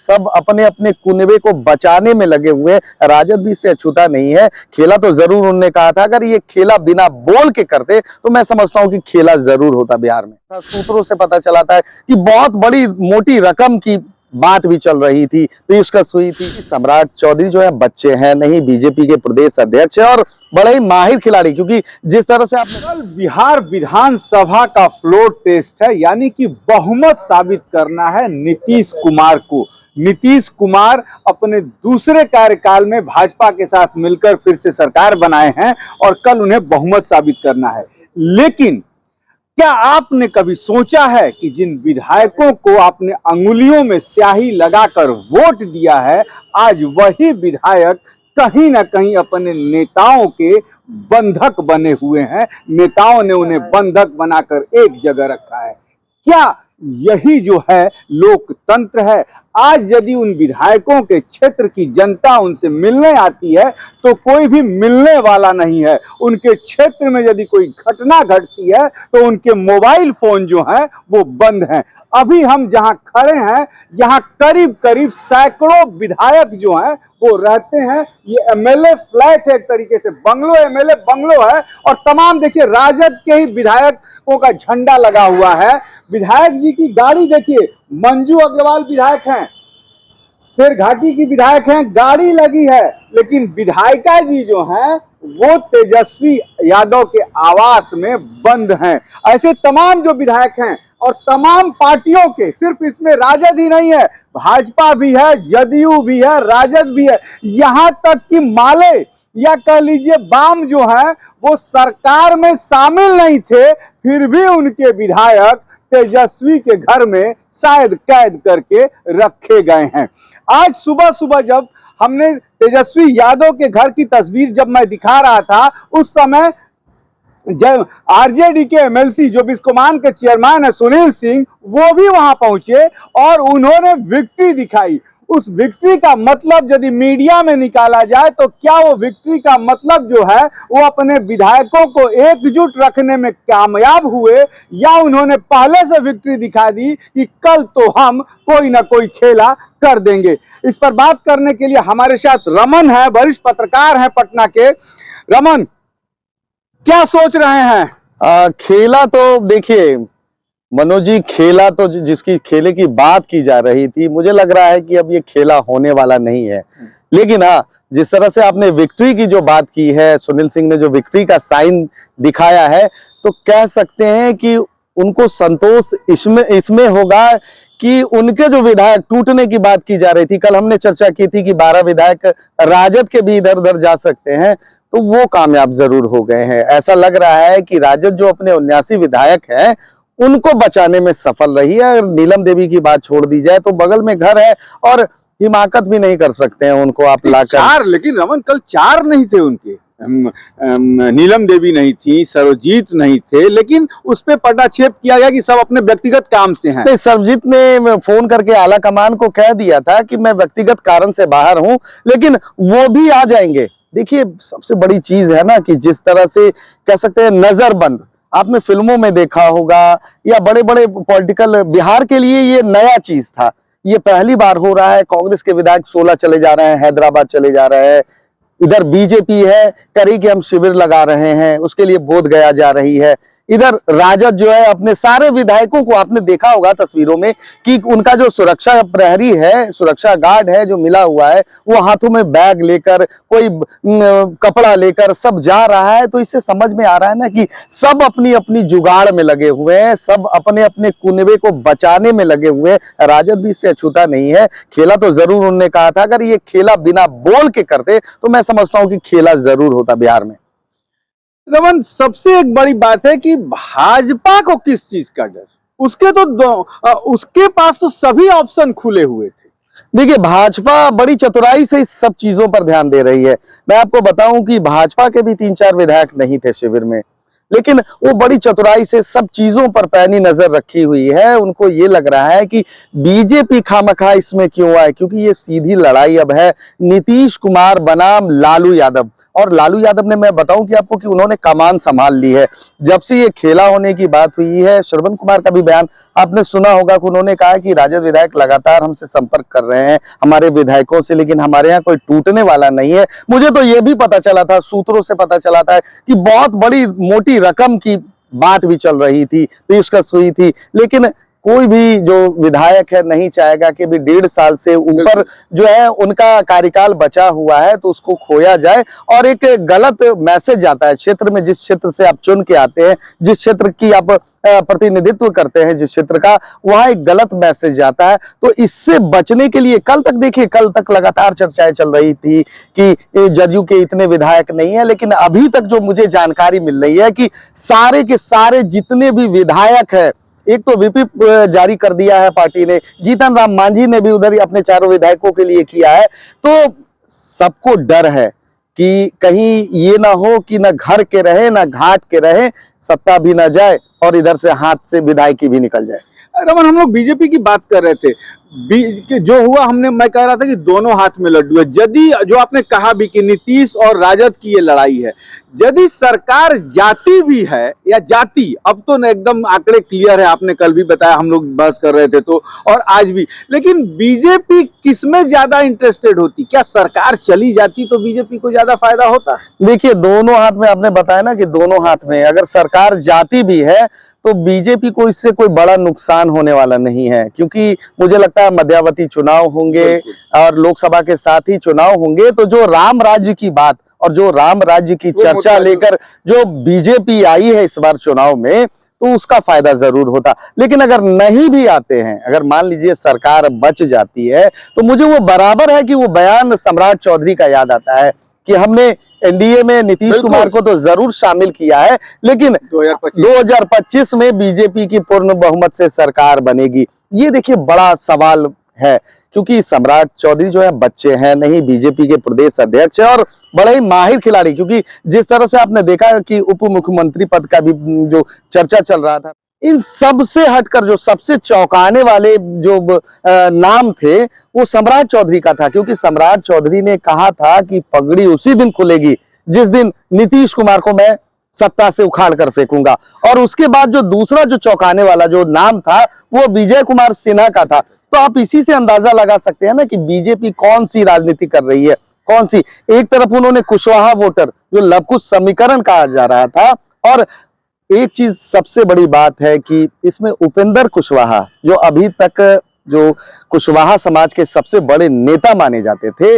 सब अपने अपने कुनबे को बचाने में लगे हुए हैं। राजद भी इससे अछूता नहीं है। खेला तो जरूर उन्होंने कहा था, अगर ये खेला बिना बोल के करते तो मैं समझता हूं कि खेला जरूर होता बिहार में। सूत्रों से पता चलाता है कि बहुत बड़ी मोटी रकम की बात भी चल रही थी, पेशकश हुई थी। सम्राट चौधरी जो है बच्चे हैं नहीं, बीजेपी के प्रदेश अध्यक्ष है और बड़े ही माहिर खिलाड़ी, क्योंकि जिस तरह से आपने कल बिहार विधानसभा का फ्लोर टेस्ट है, यानी कि बहुमत साबित करना है नीतीश कुमार को। नीतीश कुमार अपने दूसरे कार्यकाल में भाजपा के साथ मिलकर फिर से सरकार बनाए हैं और कल उन्हें बहुमत साबित करना है। लेकिन क्या आपने कभी सोचा है कि जिन विधायकों को आपने अंगुलियों में स्याही लगाकर वोट दिया है, आज वही विधायक कहीं ना कहीं अपने नेताओं के बंधक बने हुए हैं। नेताओं ने उन्हें बंधक बनाकर एक जगह रखा है। क्या यही जो है लोकतंत्र है? आज यदि उन विधायकों के क्षेत्र की जनता उनसे मिलने आती है तो कोई भी मिलने वाला नहीं है। उनके क्षेत्र में यदि कोई घटना घटती है तो उनके मोबाइल फोन जो हैं वो बंद हैं। अभी हम जहां खड़े हैं, यहाँ करीब करीब सैकड़ों विधायक जो हैं वो रहते हैं। ये एमएलए फ्लैट है, एक तरीके से बंगलो, एमएलए बंगलो है और तमाम देखिए राजद के ही विधायकों का झंडा लगा हुआ है। विधायक जी की गाड़ी देखिए, मंजू अग्रवाल विधायक हैं, शेरघाटी की विधायक हैं, गाड़ी लगी है। लेकिन विधायिका जी जो हैं वो तेजस्वी यादव के आवास में बंद हैं। ऐसे तमाम जो विधायक हैं और तमाम पार्टियों के, सिर्फ इसमें राजद ही नहीं है, भाजपा भी है, जदयू भी है, राजद भी है, यहां तक कि माले या कह लीजिए वाम जो है वो सरकार में शामिल नहीं थे, फिर भी उनके विधायक तेजस्वी के घर में शायद कैद करके रखे गए हैं। आज सुबह सुबह जब हमने तेजस्वी यादव के घर की तस्वीर जब मैं दिखा रहा था, उस समय जब आरजेडी के एमएलसी जो बिस्कोमान के चेयरमैन है सुनील सिंह, वो भी वहां पहुंचे और उन्होंने विक्ट्री दिखाई। उस विक्ट्री का मतलब यदि मीडिया में निकाला जाए तो क्या वो विक्ट्री का मतलब जो है वो अपने विधायकों को एकजुट रखने में कामयाब हुए, या उन्होंने पहले से विक्ट्री दिखा दी कि कल तो हम कोई ना कोई खेला कर देंगे। इस पर बात करने के लिए हमारे साथ रमन है, वरिष्ठ पत्रकार हैं पटना के। रमन, क्या सोच रहे हैं? खेला तो देखिए मनोज जी, खेला तो जिसकी खेले की बात की जा रही थी, मुझे लग रहा है कि अब ये खेला होने वाला नहीं है। लेकिन हाँ, जिस तरह से आपने विक्ट्री की जो बात की है, सुनील सिंह ने जो विक्ट्री का साइन दिखाया है, तो कह सकते हैं कि उनको संतोष इसमें होगा कि उनके जो विधायक टूटने की बात की जा रही थी, कल हमने चर्चा की थी कि 12 विधायक राजद के भी इधर उधर जा सकते हैं, तो वो कामयाब जरूर हो गए हैं। ऐसा लग रहा है कि राजद जो अपने 79 विधायक हैं उनको बचाने में सफल रही है। अगर नीलम देवी की बात छोड़ दी जाए तो बगल में घर है और हिमाकत भी नहीं कर सकते हैं उनको आप लाकर। चार, लेकिन रमन कल 4 नहीं थे उनके, नीलम देवी नहीं थी, सर्वजीत नहीं थे, लेकिन उस पे पर्दाक्षेप किया गया कि सब अपने व्यक्तिगत काम से हैं। सर्वजीत ने फोन करके आला कमान को कह दिया था कि मैं व्यक्तिगत कारण से बाहर हूं, लेकिन वो भी आ जाएंगे। देखिए सबसे बड़ी चीज है ना कि जिस तरह से कह सकते हैं नजरबंद, आपने फिल्मों में देखा होगा या बड़े बड़े पॉलिटिकल, बिहार के लिए ये नया चीज था, ये पहली बार हो रहा है। कांग्रेस के विधायक 16 चले जा रहे हैं, हैदराबाद चले जा रहे हैं, इधर बीजेपी है करी के हम शिविर लगा रहे हैं, उसके लिए बोध गया जा रही है। इधर राजद जो है अपने सारे विधायकों को, आपने देखा होगा तस्वीरों में कि उनका जो सुरक्षा प्रहरी है, सुरक्षा गार्ड है जो मिला हुआ है, वो हाथों में बैग लेकर, कोई कपड़ा लेकर सब जा रहा है। तो इससे समझ में आ रहा है ना कि सब अपनी अपनी जुगाड़ में लगे हुए हैं, सब अपने अपने कुनबे को बचाने में लगे हुए हैं। राजद भी इससे अछूता नहीं है। खेला तो जरूर उन्होंने कहा था, अगर ये खेला बिना बोल के करते तो मैं समझता हूं कि खेला जरूर होता बिहार में। रमन, सबसे एक बड़ी बात है कि भाजपा को किस चीज का डर? उसके पास तो सभी ऑप्शन खुले हुए थे। देखिए भाजपा बड़ी चतुराई से इस सब चीजों पर ध्यान दे रही है। मैं आपको बताऊं कि भाजपा के भी 3-4 विधायक नहीं थे शिविर में, लेकिन वो बड़ी चतुराई से सब चीजों पर पैनी नजर रखी हुई है। उनको ये लग रहा है कि बीजेपी खामखा इसमें क्यों आए, क्योंकि ये सीधी लड़ाई अब है नीतीश कुमार बनाम लालू यादव। और लालू यादव ने, मैं बताऊं कि आपको, कि उन्होंने कमान संभाल ली है जब से ये खेला होने की बात हुई है। श्रवण कुमार का भी बयान आपने सुना होगा कि उन्होंने कहा कि राजद विधायक लगातार हमसे संपर्क कर रहे हैं, हमारे विधायकों से, लेकिन हमारे यहाँ कोई टूटने वाला नहीं है। मुझे तो ये भी पता चला था, सूत्रों से पता चला था कि बहुत बड़ी मोटी रकम की बात भी चल रही थी, पेशकश हुई थी, लेकिन कोई भी जो विधायक है नहीं चाहेगा कि भी 1.5 साल से ऊपर जो है उनका कार्यकाल बचा हुआ है तो उसको खोया जाए। और एक गलत मैसेज आता है क्षेत्र में, जिस क्षेत्र से आप चुन के आते हैं, जिस क्षेत्र की आप प्रतिनिधित्व करते हैं, जिस क्षेत्र का, वहां एक गलत मैसेज आता है। तो इससे बचने के लिए कल तक देखिए, कल तक लगातार चर्चाएं चल रही थी कि जदयू के इतने विधायक नहीं है, लेकिन अभी तक जो मुझे जानकारी मिल रही है कि सारे के सारे जितने भी विधायक है, एक तो व्हिप जारी कर दिया है पार्टी ने, जीतन राम मांझी ने भी उधर ही अपने 4 विधायकों के लिए किया है। तो सबको डर है कि कहीं ये ना हो कि ना घर के रहे ना घाट के रहे, सत्ता भी ना जाए और इधर से हाथ से विधायकी भी निकल जाए। रमन, हम लोग बीजेपी की बात कर रहे थे, जो हुआ, मैं कह रहा था कि दोनों हाथ में लड्डू है। यदि जो आपने कहा भी कि नीतीश और राजद की ये लड़ाई है, यदि सरकार जाती भी है या जाती, अब तो एकदम आंकड़े क्लियर है, आपने कल भी बताया, हम लोग बहस कर रहे थे तो, और आज भी, लेकिन बीजेपी किसमें ज्यादा इंटरेस्टेड होती? क्या सरकार चली जाती तो बीजेपी को ज्यादा फायदा होता? देखिए, दोनों हाथ में, आपने बताया ना कि दोनों हाथ में, अगर सरकार जाती भी है तो बीजेपी को इससे कोई बड़ा नुकसान होने वाला नहीं है, क्योंकि मुझे लगता है मध्यावधि चुनाव होंगे और लोकसभा के साथ ही चुनाव होंगे, तो जो राम राज्य की बात और जो राम राज्य की चर्चा लेकर जो बीजेपी आई है इस बार चुनाव में, तो उसका फायदा जरूर होता। लेकिन अगर नहीं भी आते हैं, अगर मान लीजिए सरकार बच जाती है, तो मुझे वो बराबर है कि वो बयान सम्राट चौधरी का याद आता है कि हमने एनडीए में नीतीश कुमार को तो जरूर शामिल किया है, लेकिन 2025 में बीजेपी की पूर्ण बहुमत से सरकार बनेगी। ये देखिए बड़ा सवाल है, क्योंकि सम्राट चौधरी जो है बच्चे हैं नहीं, बीजेपी के प्रदेश अध्यक्ष है और बड़े ही माहिर खिलाड़ी, क्योंकि जिस तरह से आपने देखा कि उप मुख्यमंत्री पद का भी जो चर्चा चल रहा था, इन सब से हटकर जो सबसे चौंकाने वाले जो नाम थे वो सम्राट चौधरी का था, क्योंकि सम्राट चौधरी ने कहा था कि पगड़ी उसी दिन खुलेगी जिस दिन नीतीश कुमार को मैं सत्ता से उखाड़ कर फेंकूंगा। और उसके बाद जो दूसरा जो चौंकाने वाला जो नाम था वो विजय कुमार सिन्हा का था। तो आप इसी से अंदाजा लगा सकते हैं ना कि बीजेपी कौन सी राजनीति कर रही है, कौन सी। एक तरफ उन्होंने कुशवाहा वोटर, जो लवकुश समीकरण कहा जा रहा था, और एक चीज सबसे बड़ी बात है कि इसमें उपेंद्र कुशवाहा, जो अभी तक जो कुशवाहा समाज के सबसे बड़े नेता माने जाते थे,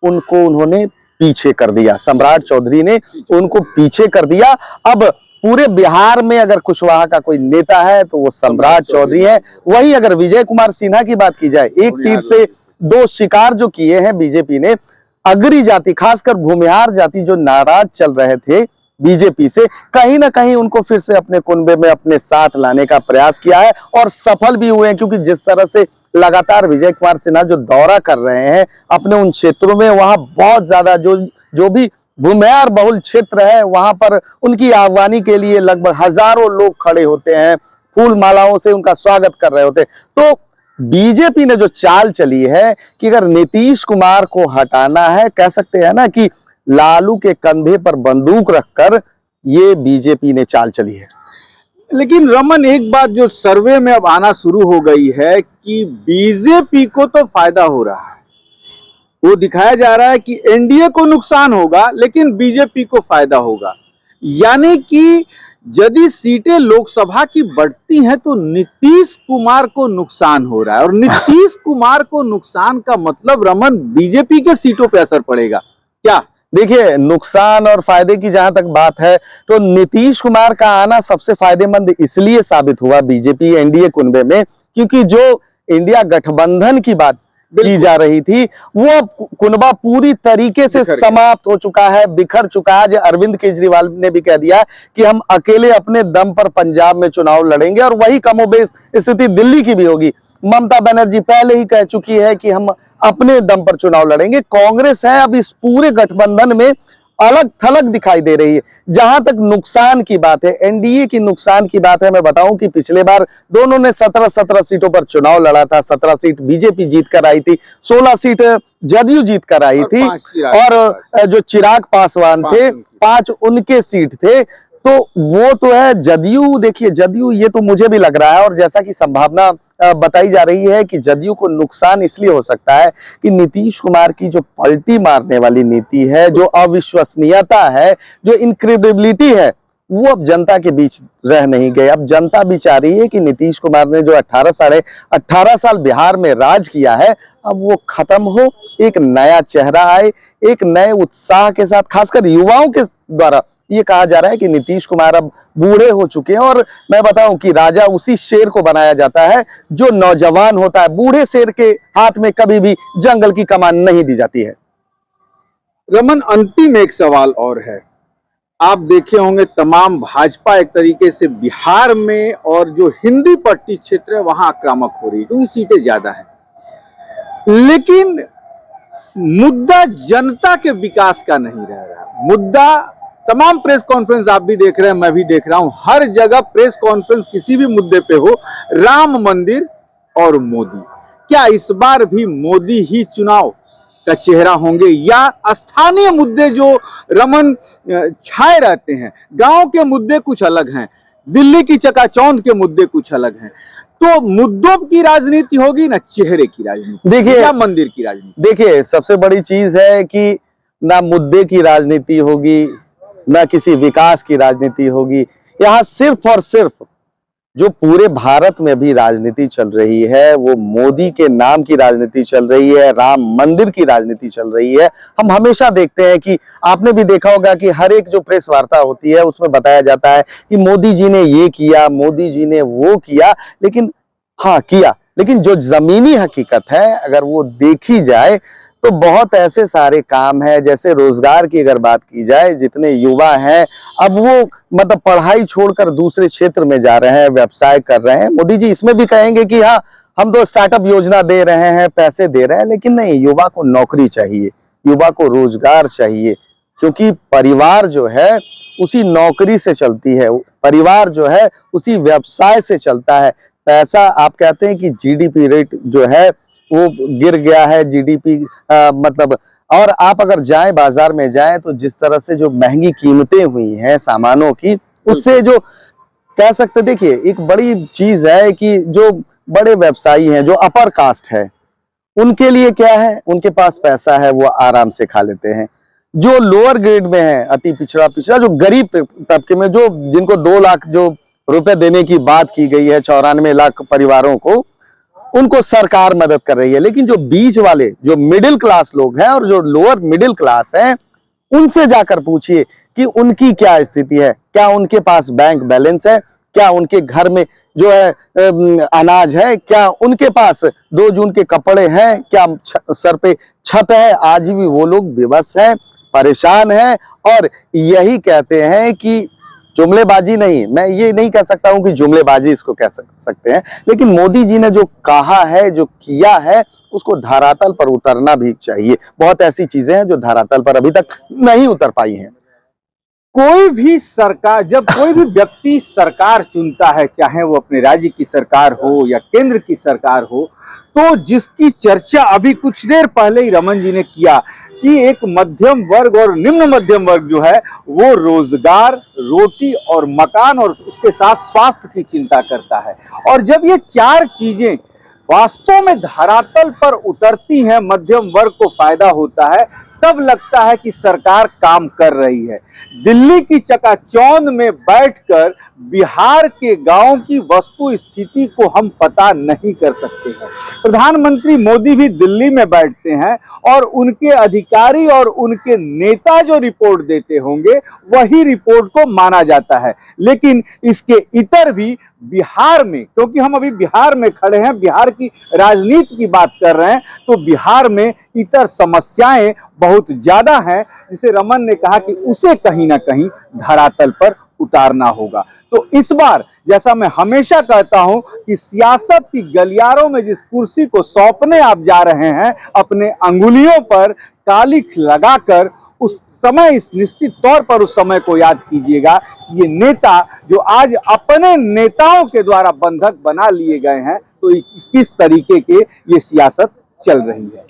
उनको उन्होंने पीछे कर दिया। सम्राट चौधरी ने उनको पीछे कर दिया। अब पूरे बिहार में अगर कुशवाहा का कोई नेता है तो वो सम्राट चौधरी है। वही अगर विजय कुमार सिन्हा की बात की जाए, एक तीर से 2 शिकार जो किए हैं बीजेपी ने। अगरी जाति, खासकर भूमिहार जाति जो नाराज चल रहे थे बीजेपी से, कहीं ना कहीं उनको फिर से अपने कुनबे में अपने साथ लाने का प्रयास किया है और सफल भी हुए हैं, क्योंकि जिस तरह से लगातार विजय कुमार सिन्हा जो दौरा कर रहे हैं अपने उन क्षेत्रों में, वहां बहुत ज्यादा जो भी भूमिहार बहुल क्षेत्र है, वहां पर उनकी आह्वानी के लिए लगभग हजारों लोग खड़े होते हैं, फूल मालाओं से उनका स्वागत कर रहे होते हैं। तो बीजेपी ने जो चाल चली है कि अगर नीतीश कुमार को हटाना है, कह सकते हैं ना कि लालू के कंधे पर बंदूक रखकर ये बीजेपी ने चाल चली है। लेकिन रमन, एक बात जो सर्वे में अब आना शुरू हो गई है कि बीजेपी को तो फायदा हो रहा है, वो दिखाया जा रहा है कि एनडीए को नुकसान होगा लेकिन बीजेपी को फायदा होगा। यानी कि यदि सीटें लोकसभा की बढ़ती हैं तो नीतीश कुमार को नुकसान हो रहा है, और नीतीश कुमार को नुकसान का मतलब रमन बीजेपी के सीटों पे असर पड़ेगा क्या? देखिए, नुकसान और फायदे की जहां तक बात है तो नीतीश कुमार का आना सबसे फायदेमंद इसलिए साबित हुआ बीजेपी एनडीए कुनबे में, क्योंकि जो इंडिया गठबंधन की बात की जा रही थी वो अब कुनबा पूरी तरीके से समाप्त हो चुका है, बिखर चुका है। जो अरविंद केजरीवाल ने भी कह दिया कि हम अकेले अपने दम पर पंजाब में चुनाव लड़ेंगे, और वही कमोबेश स्थिति दिल्ली की भी होगी। ममता बनर्जी पहले ही कह चुकी है कि हम अपने दम पर चुनाव लड़ेंगे। कांग्रेस है अब इस पूरे गठबंधन में अलग थलग दिखाई दे रही है। जहां तक नुकसान की बात है, एनडीए की नुकसान की बात है, मैं बताऊं कि पिछले बार दोनों ने 17-17 सीटों पर चुनाव लड़ा था। 17 सीट बीजेपी जीत कर आई थी, 16 सीट जदयू जीत कर आई थी, और जो चिराग पासवान थे 5 उनके सीट थे। तो वो तो है जदयू। देखिए जदयू, ये तो मुझे भी लग रहा है, और जैसा कि संभावना बताई जा रही है कि जदयू को नुकसान इसलिए हो सकता है कि नीतीश कुमार की जो पलटी मारने वाली नीति है, जो अविश्वसनीयता है, जो इनक्रेडिबिलिटी है, वो अब जनता के बीच रह नहीं गए। अब जनता भी चाह रही है कि नीतीश कुमार ने जो 18 साल बिहार में राज किया है, अब वो खत्म हो, एक नया चेहरा आए, एक नए उत्साह के साथ, खासकर युवाओं के द्वारा ये कहा जा रहा है कि नीतीश कुमार अब बूढ़े हो चुके हैं। और मैं बताऊं कि राजा उसी शेर को बनाया जाता है जो नौजवान होता है। बूढ़े शेर के हाथ में कभी भी जंगल की कमान नहीं दी जाती है। रमन, अंतिम एक सवाल और है। आप देखे होंगे तमाम भाजपा एक तरीके से बिहार में और जो हिंदी पट्टी क्षेत्र है वहां आक्रामक हो रही है क्योंकि सीटें ज्यादा हैं, लेकिन मुद्दा जनता के विकास का नहीं रह रहा। मुद्दा, तमाम प्रेस कॉन्फ्रेंस आप भी देख रहे हैं, मैं भी देख रहा हूं, हर जगह प्रेस कॉन्फ्रेंस किसी भी मुद्दे पे हो, राम मंदिर और मोदी। क्या इस बार भी मोदी ही चुनाव का चेहरा होंगे या स्थानीय मुद्दे जो रमन छाए रहते हैं, गांव के मुद्दे कुछ अलग हैं, दिल्ली की चकाचौंध के मुद्दे कुछ अलग हैं। तो मुद्दों की राजनीति होगी ना चेहरे की राजनीति, देखिए, या मंदिर की राजनीति। देखिए सबसे बड़ी चीज है कि ना मुद्दे की राजनीति होगी, ना किसी विकास की राजनीति होगी। यहाँ सिर्फ और सिर्फ जो पूरे भारत में भी राजनीति चल रही है, वो मोदी के नाम की राजनीति चल रही है, राम मंदिर की राजनीति चल रही है। हम हमेशा देखते हैं कि आपने भी देखा होगा कि हर एक जो प्रेस वार्ता होती है उसमें बताया जाता है कि मोदी जी ने ये किया, मोदी जी ने वो किया, लेकिन हाँ किया, लेकिन जो जमीनी हकीकत है अगर वो देखी जाए तो बहुत ऐसे सारे काम है। जैसे रोजगार की अगर बात की जाए, जितने युवा हैं अब वो मतलब पढ़ाई छोड़कर दूसरे क्षेत्र में जा रहे हैं, व्यवसाय कर रहे हैं। मोदी जी इसमें भी कहेंगे कि हाँ हम तो स्टार्टअप योजना दे रहे हैं, पैसे दे रहे हैं, लेकिन नहीं, युवा को नौकरी चाहिए, युवा को रोजगार चाहिए, क्योंकि परिवार जो है उसी नौकरी से चलती है, परिवार जो है उसी व्यवसाय से चलता है। पैसा, आप कहते हैं कि जीडीपी रेट जो है वो गिर गया है, जीडीपी मतलब, और आप अगर जाएं बाजार में जाएं तो जिस तरह से जो महंगी कीमतें हुई हैं सामानों की, उससे जो कह सकते, देखिए एक बड़ी चीज है कि जो बड़े व्यवसायी हैं, जो अपर कास्ट है, उनके लिए क्या है, उनके पास पैसा है, वो आराम से खा लेते हैं। जो लोअर ग्रेड में है, अति पिछड़ा पिछड़ा, जो गरीब तबके में, जो जिनको 2 लाख जो रुपए देने की बात की गई है 94 लाख परिवारों को, उनको सरकार मदद कर रही है। लेकिन जो बीच वाले, जो मिडिल क्लास लोग हैं और जो लोअर मिडिल क्लास हैं, उनसे जाकर पूछिए कि उनकी क्या स्थिति है, क्या उनके पास बैंक बैलेंस है, क्या उनके घर में जो है अनाज है, क्या उनके पास 2 जून के कपड़े हैं, क्या सर पे छत है। आज भी वो लोग बेबस हैं, परेशान हैं, और यही कहते हैं कि जुमलेबाजी नहीं, मैं ये नहीं कह सकता हूं कि जुमलेबाजी इसको कह सकते हैं, लेकिन मोदी जी ने जो कहा है, जो किया है, उसको धरातल पर उतरना भी चाहिए। बहुत ऐसी चीजें हैं जो धरातल पर अभी तक नहीं उतर पाई हैं। कोई भी सरकार, जब कोई भी व्यक्ति सरकार चुनता है, चाहे वो अपने राज्य की सरकार हो या केंद्र की सरकार हो, तो जिसकी चर्चा अभी कुछ देर पहले ही रमन जी ने किया कि एक मध्यम वर्ग और निम्न मध्यम वर्ग जो है वो रोजगार, रोटी और मकान और उसके साथ स्वास्थ्य की चिंता करता है। और जब ये 4 चीजें वास्तव में धरातल पर उतरती हैं, मध्यम वर्ग को फायदा होता है, तब लगता है कि सरकार काम कर रही है। दिल्ली की चकाचौंध में बैठकर बिहार के गांव की वस्तु स्थिति को हम पता नहीं कर सकते हैं। प्रधानमंत्री मोदी भी दिल्ली में बैठते हैं और उनके अधिकारी और उनके नेता जो रिपोर्ट देते होंगे वही रिपोर्ट को माना जाता है। लेकिन इसके इतर भी बिहार में, क्योंकि हम अभी बिहार में खड़े हैं, बिहार की राजनीति की बात कर रहे हैं, तो बिहार में इतर समस्याएं बहुत ज्यादा हैं, जिसे रमन ने कहा कि उसे कहीं ना कहीं धरातल पर उतारना होगा। तो इस बार, जैसा मैं हमेशा कहता हूं कि सियासत की गलियारों में जिस कुर्सी को सौंपने आप जा रहे हैं, अपने अंगुलियों पर कालिख लगाकर उस समय, इस निश्चित तौर पर उस समय को याद कीजिएगा। ये नेता जो आज अपने नेताओं के द्वारा बंधक बना लिए गए हैं, तो किस तरीके के ये सियासत चल रही है।